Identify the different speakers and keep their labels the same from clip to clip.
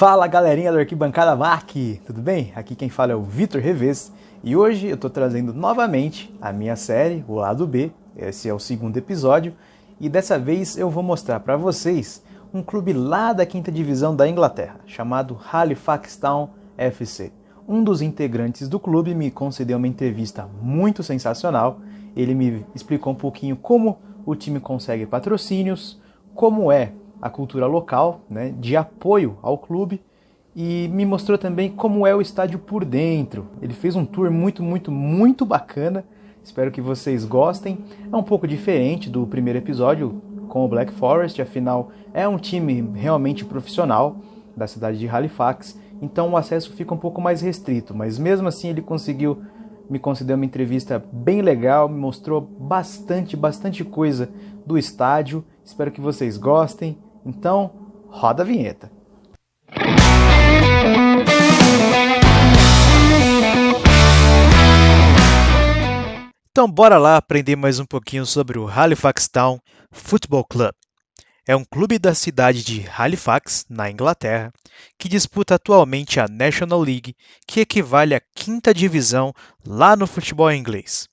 Speaker 1: Fala galerinha do Arquibancada VAC, tudo bem? Aqui quem fala é o Vitor Revez e hoje eu tô trazendo novamente a minha série, o Lado B. Esse é o segundo episódio e dessa vez eu vou mostrar para vocês um clube lá da quinta divisão da Inglaterra, chamado Halifax Town FC. Um dos integrantes do clube me concedeu uma entrevista muito sensacional. Ele me explicou um pouquinho como o time consegue patrocínios, como é a cultura local, né, de apoio ao clube, e me mostrou também como é o estádio por dentro. Ele fez um tour muito bacana, espero que vocês gostem. É um pouco diferente do primeiro episódio com o Black Forest, afinal é um time realmente profissional da cidade de Halifax, então o acesso fica um pouco mais restrito, mas mesmo assim ele conseguiu me conceder uma entrevista bem legal, me mostrou bastante coisa do estádio. Espero que vocês gostem. Então, roda a vinheta. Então, bora lá aprender mais um pouquinho sobre o Halifax Town Football Club. É um clube da cidade de Halifax, na Inglaterra, que disputa atualmente a National League, que equivale à quinta divisão lá no futebol inglês.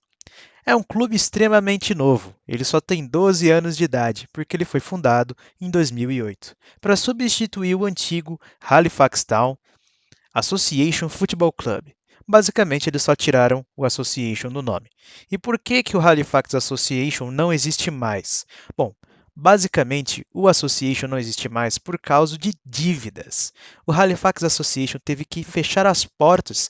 Speaker 1: É um clube extremamente novo, ele só tem 12 anos de idade, porque ele foi fundado em 2008, para substituir o antigo Halifax Town Association Football Club. Basicamente, eles só tiraram o Association do nome. E por que o Halifax Association não existe mais? Bom, basicamente, o Association não existe mais por causa de dívidas. O Halifax Association teve que fechar as portas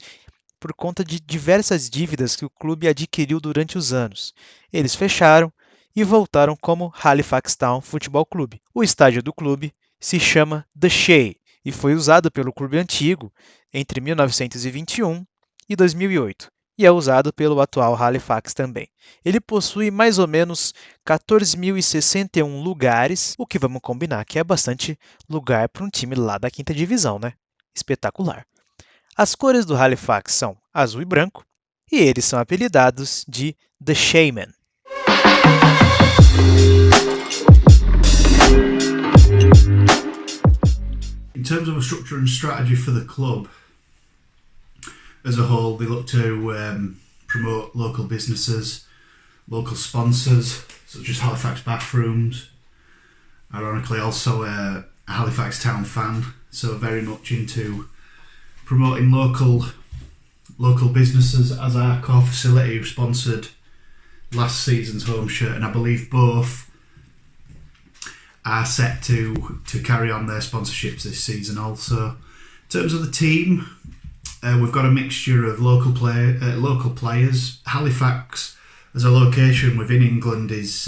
Speaker 1: por conta de diversas dívidas que o clube adquiriu durante os anos. Eles fecharam e voltaram como Halifax Town Football Club. O estádio do clube se chama The Shea e foi usado pelo clube antigo entre 1921 e 2008 e é usado pelo atual Halifax também. Ele possui mais ou menos 14.061 lugares, o que vamos combinar que é bastante lugar para um time lá da quinta divisão, né? Espetacular. As cores do Halifax são azul e branco, e eles são apelidados de The Shaman.
Speaker 2: In terms of a structure and strategy for the club as a whole, they look to promote local businesses, local sponsors, such as Halifax Bathrooms. Ironically, also a Halifax Town fan, so very much into promoting local businesses, as our core facility who sponsored last season's home shirt, and I believe both are set to carry on their sponsorships this season also. In terms of the team, we've got a mixture of local players. Halifax as a location within England is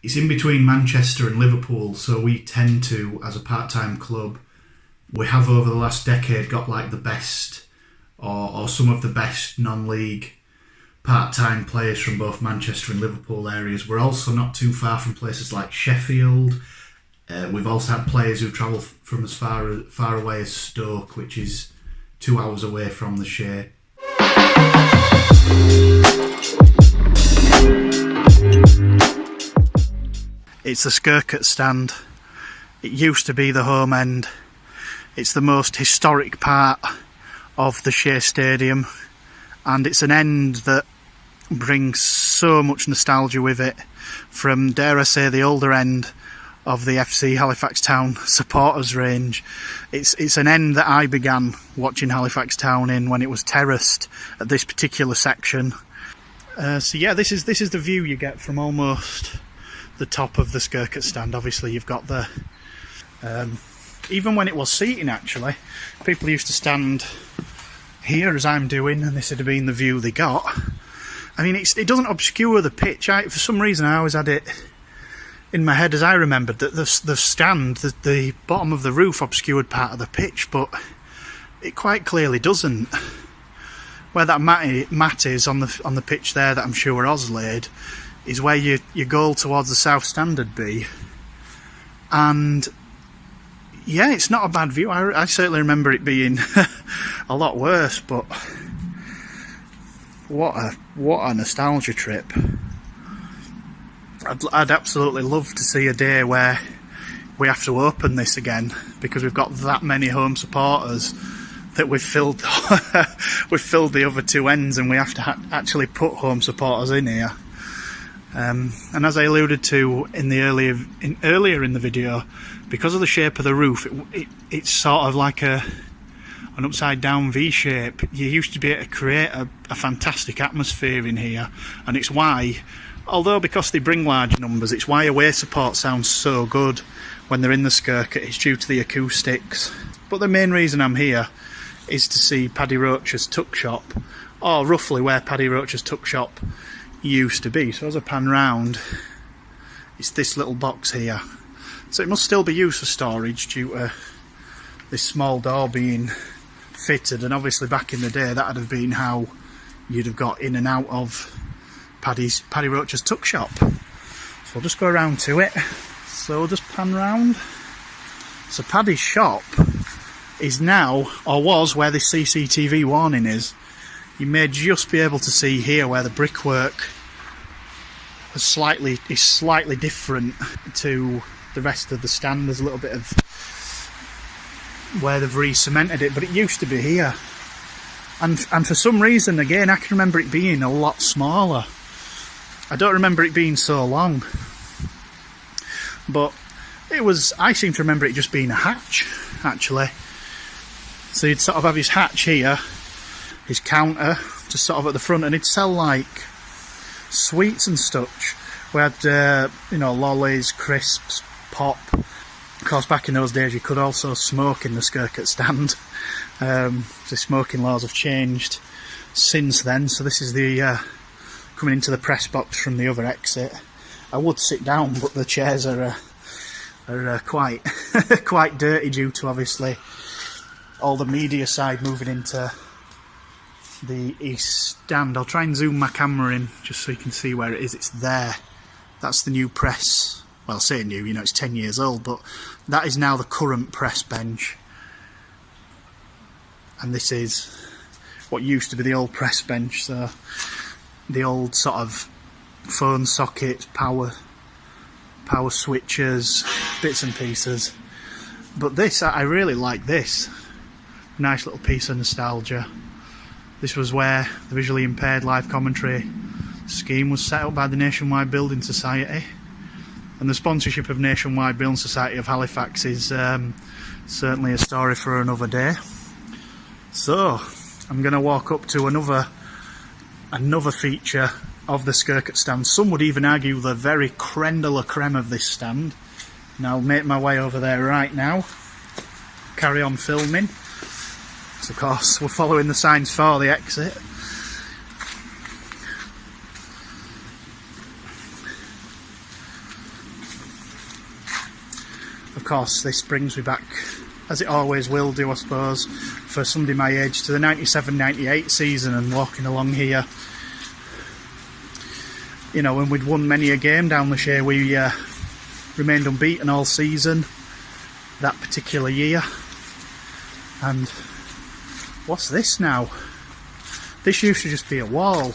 Speaker 2: it's in between Manchester and Liverpool, so we tend to, as a part-time club, we have over the last decade got like the best or some of the best non-league part-time players from both Manchester and Liverpool areas. We're also not too far from places like Sheffield. We've also had players who travel from as far away as Stoke, which is 2 hours away from the Shea. It's the Skirket stand. It used to be the home end. It's the most historic part of the Shea Stadium, and it's an end that brings so much nostalgia with it from, dare I say, the older end of the FC Halifax Town supporters range. It's an end that I began watching Halifax Town in when it was terraced at this particular section. So yeah, this is the view you get from almost the top of the Skirket stand. Obviously you've got the even when it was seating, actually, people used to stand here as I'm doing, and this would have been the view they got. I mean, it doesn't obscure the pitch. For some reason, I always had it in my head, as I remembered, that the stand, the bottom of the roof obscured part of the pitch, but it quite clearly doesn't. Where that mat is on the pitch there, that I'm sure Oz laid, is where your goal towards the south stand would be. And yeah, it's not a bad view. I certainly remember it being a lot worse, but what a nostalgia trip. I'd absolutely love to see a day where we have to open this again because we've got that many home supporters that we've filled we've filled the other two ends, and we have to actually put home supporters in here. And as I alluded to in the earlier in the video, because of the shape of the roof, it's sort of like an upside down V shape. You used to be able to create a fantastic atmosphere in here, and it's why, although because they bring large numbers, it's why away support sounds so good when they're in the Skirket. It's due to the acoustics. But the main reason I'm here is to see Paddy Roach's tuck shop, or roughly where Paddy Roach's tuck shop used to be. So as I pan round, it's this little box here. So it must still be used for storage due to this small door being fitted, and obviously back in the day that would have been how you'd have got in and out of Paddy Roach's tuck shop. So I'll just go around to it. So we'll just pan round. So Paddy's shop is now, or was, where the CCTV warning is. You may just be able to see here where the brickwork is slightly different to the rest of the stand. There's a little bit of where they've re-cemented it, but it used to be here. And for some reason, again, I can remember it being a lot smaller. I don't remember it being so long. But it was, I seem to remember it just being a hatch, actually. So you'd sort of have his hatch here, his counter, just sort of at the front, and he'd sell like sweets and such. We had, lollies, crisps, pop. Of course, back in those days, you could also smoke in the Skirket stand. The smoking laws have changed since then. So this is the coming into the press box from the other exit. I would sit down, but the chairs are quite quite dirty due to obviously all the media side moving into the east stand. I'll try and zoom my camera in just so you can see where it is. It's there. That's the new press. Well, I say new, it's 10 years old, but that is now the current press bench. And this is what used to be the old press bench. So the old sort of phone sockets, power switches, bits and pieces. But this, I really like this. Nice little piece of nostalgia. This was where the visually impaired live commentary scheme was set up by the Nationwide Building Society, and the sponsorship of Nationwide Building Society of Halifax is certainly a story for another day. So I'm going to walk up to another feature of the Skirket stand. Some would even argue the very creme de la creme of this stand. And I'll make my way over there right now, carry on filming. So of course we're following the signs for the exit. Of course this brings me back, as it always will do I suppose, for somebody my age, to the 97-98 season, and walking along here. When we'd won many a game down the Shea, we remained unbeaten all season that particular year. And what's this now? This used to just be a wall.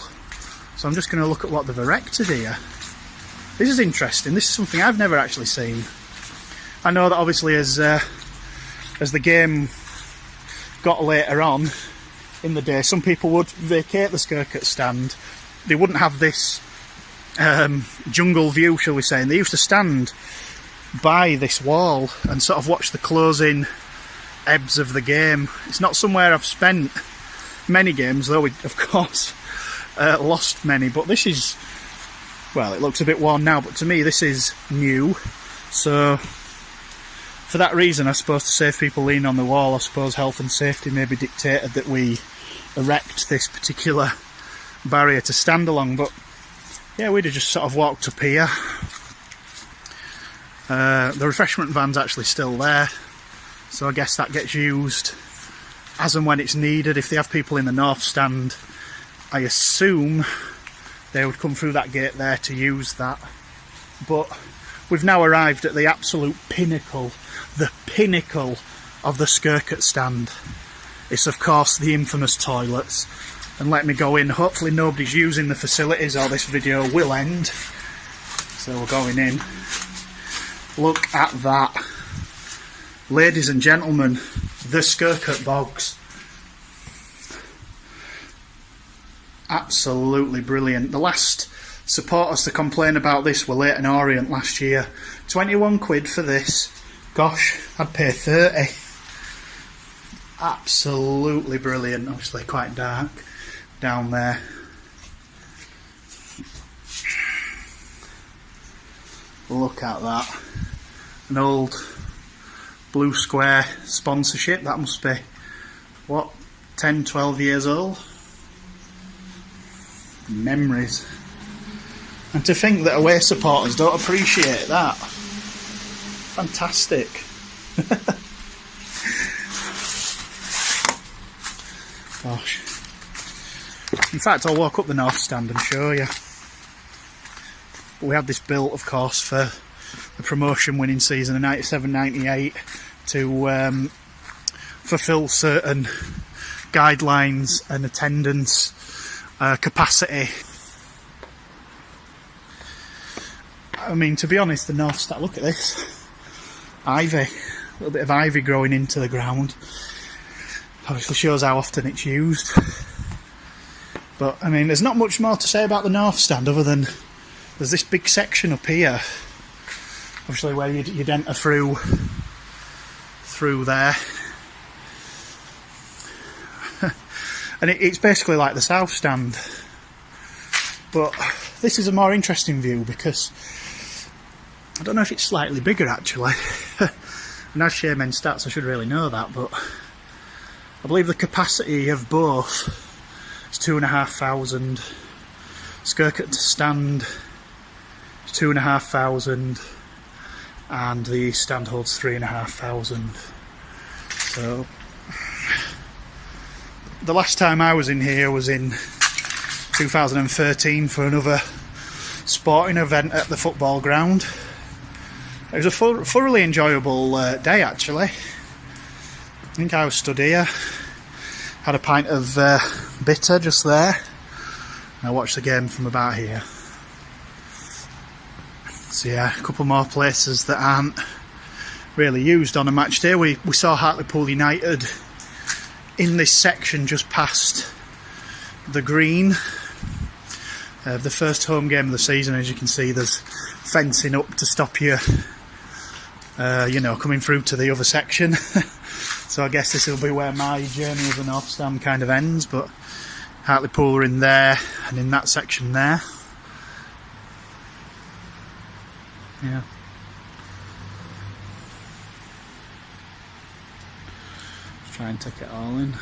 Speaker 2: So I'm just going to look at what they've erected here. This is interesting. This is something I've never actually seen. I know that obviously as the game got later on in the day, some people would vacate the Skirket stand. They wouldn't have this jungle view, shall we say, and they used to stand by this wall and sort of watch the closing ebbs of the game. It's not somewhere I've spent many games, though we of course lost many, but this is, well, it looks a bit worn now, but to me this is new. So for that reason, I suppose, to save people leaning on the wall, I suppose health and safety may be dictated that we erect this particular barrier to stand along. But yeah, we'd have just sort of walked up here. The refreshment van's actually still there, so I guess that gets used as and when it's needed. If they have people in the north stand, I assume they would come through that gate there to use that. But we've now arrived at the absolute pinnacle, the pinnacle of the Skirket stand. It's of course the infamous toilets. And let me go in. Hopefully nobody's using the facilities or this video will end. So we're going in. Look at that. Ladies and gentlemen, the Skirkett Bogs. Absolutely brilliant. The last supporters to complain about this were Leyton Orient last year. 21 quid for this. Gosh, I'd pay 30. Absolutely brilliant. Obviously quite dark down there. Look at that. An old Blue Square sponsorship. That must be, what, 10, 12 years old? Memories. And to think that away supporters don't appreciate that. Fantastic. Gosh. In fact, I'll walk up the North Stand and show you. But we had this built, of course, for the promotion winning season of 97-98 to fulfil certain guidelines and attendance capacity. I mean, to be honest, the North Stand, look at this. Ivy. A little bit of ivy growing into the ground. Obviously shows how often it's used. But, I mean, there's not much more to say about the North Stand other than there's this big section up here, obviously, where you'd enter through there. And it's basically like the South Stand. But this is a more interesting view because I don't know if it's slightly bigger actually. And as Shaman stats, I should really know that, but I believe the capacity of both is 2,500. Skirkett stand is 2,500, and the stand holds 3,500. So the last time I was in here was in 2013 for another sporting event at the football ground. It was a thoroughly enjoyable day actually. I think I was stood here, had a pint of bitter just there, and I watched the game from about here. So yeah, a couple more places that aren't really used on a match day. We saw Hartlepool United in this section just past the green. The first home game of the season, as you can see, there's fencing up to stop you, coming through to the other section. So I guess this will be where my journey of the North Stand kind of ends, but Hartlepool are in there and in that section there. Yeah. Try and take it all in.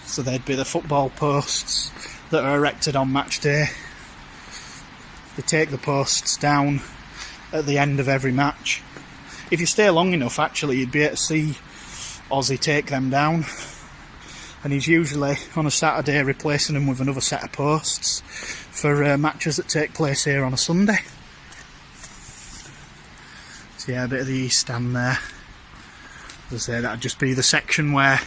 Speaker 2: So they'd be the football posts that are erected on match day. They take the posts down at the end of every match. If you stay long enough, actually, you'd be able to see Ozzy take them down. And he's usually, on a Saturday, replacing them with another set of posts for matches that take place here on a Sunday. So yeah, a bit of the East Stand there. As I say, that'd just be the section where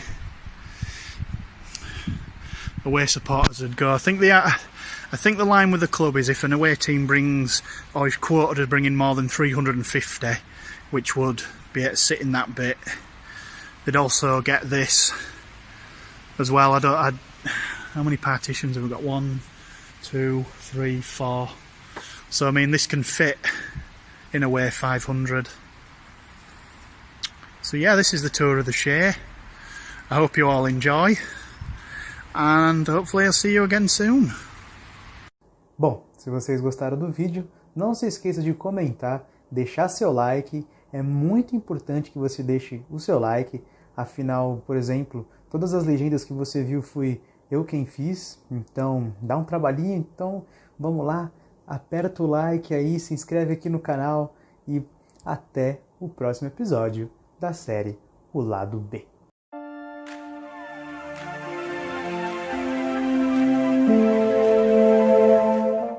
Speaker 2: away supporters would go. I think the line with the club is if an away team brings, or is quoted as bringing more than 350, which would be able to sit in that bit, they'd also get this as well. How many partitions have we got? 1, 2, 3, 4. So I mean, this can fit in a way 500. So yeah, this is the tour of the Shea. I hope you all enjoy, and hopefully I'll see you again soon.
Speaker 1: Bom, se vocês gostaram do vídeo, não se esqueça de comentar, deixar seu like. É muito importante que você deixe o seu like. Afinal, por exemplo, todas as legendas que você viu fui eu quem fiz. Então, dá um trabalhinho. Então, vamos lá. Aperta o like aí, se inscreve aqui no canal. E até o próximo episódio da série O Lado B.